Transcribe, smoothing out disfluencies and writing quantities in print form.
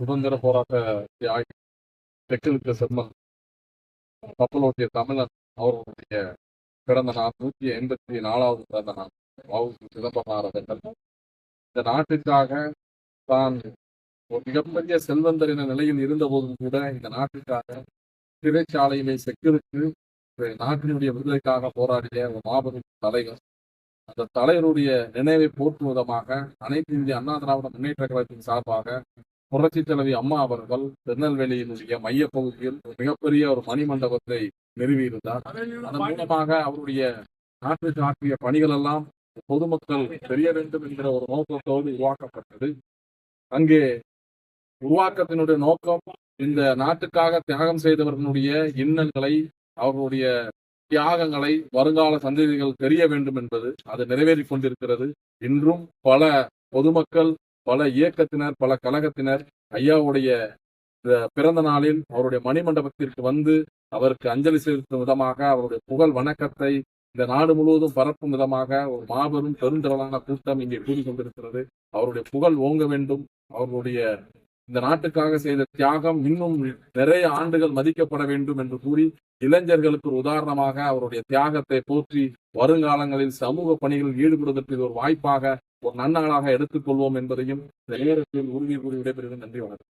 சுதந்திர போராட்ட தியாகி தெற்கிழக்கு செம்மன் கப்பலோட்டிய தமிழன் அவர்களுடைய பிறந்த நாள் 184வது பிறந்த நாள். வ.உ.சி. சிதம்பரனார் அவர்கள் இந்த நாட்டிற்காக தான் ஒரு மிகப்பெரிய செல்வந்தர் என்ற நிலையில் இருந்த போதும் கூட இந்த நாட்டிற்காக சிறைச்சாலையிலே செக்கிருக்கு நாட்டினுடைய விடுதலைக்காக போராடிய ஒரு மாபெரும் தலைவர். அந்த தலைவருடைய நினைவை போற்றும் விதமாக அனைத்து இந்திய அண்ணா திராவிட முன்னேற்ற கழகத்தின் சார்பாக புரட்சி தலைவி அம்மா அவர்கள் திருநெல்வேலியினுடைய மையப்பகுதியில் மிகப்பெரிய ஒரு மணிமண்டபத்தை நிறுவியிருந்தார். அதன் மூலமாக அவருடைய நாட்டுக்கு ஆற்றிய பணிகள் எல்லாம் பொதுமக்கள் தெரிய வேண்டும் என்கிற ஒரு நோக்கத்தோடு உருவாக்கப்பட்டது. அங்கே உருவாக்கத்தினுடைய நோக்கம் இந்த நாட்டுக்காக தியாகம் செய்தவர்களுடைய இன்னல்களை, அவர்களுடைய தியாகங்களை வருங்கால சந்ததிகள் தெரிய வேண்டும் என்பது அது நிறைவேறிக் கொண்டிருக்கிறது. இன்றும் பல பொதுமக்கள், பல இயக்கத்தினர், பல கழகத்தினர் ஐயாவுடைய பிறந்த நாளில் அவருடைய மணிமண்டபத்திற்கு வந்து அவருக்கு அஞ்சலி செலுத்தும் விதமாக, அவருடைய புகழ் வணக்கத்தை இந்த நாடு முழுவதும் பரப்பும் விதமாக ஒரு மாபெரும் பெருந்திரளான கூட்டம் இங்கே கூடி கொண்டிருக்கிறது. அவருடைய புகழ் ஓங்க வேண்டும். அவர்களுடைய இந்த நாட்டுக்காக செய்த தியாகம் இன்னும் நிறைய ஆண்டுகள் மதிக்கப்பட வேண்டும் என்று கூறி, இளைஞர்களுக்கு ஒரு உதாரணமாக அவருடைய தியாகத்தை போற்றி வருங்காலங்களில் சமூக பணிகளில் ஈடுபடுவதற்கு ஒரு வாய்ப்பாக, ஒரு நன்னாளாக எடுத்துக்கொள்வோம் என்பதையும் இந்த நேரத்தில் உறுதி கூறி விடைபெறுகிறேன். நன்றி, வணக்கம்.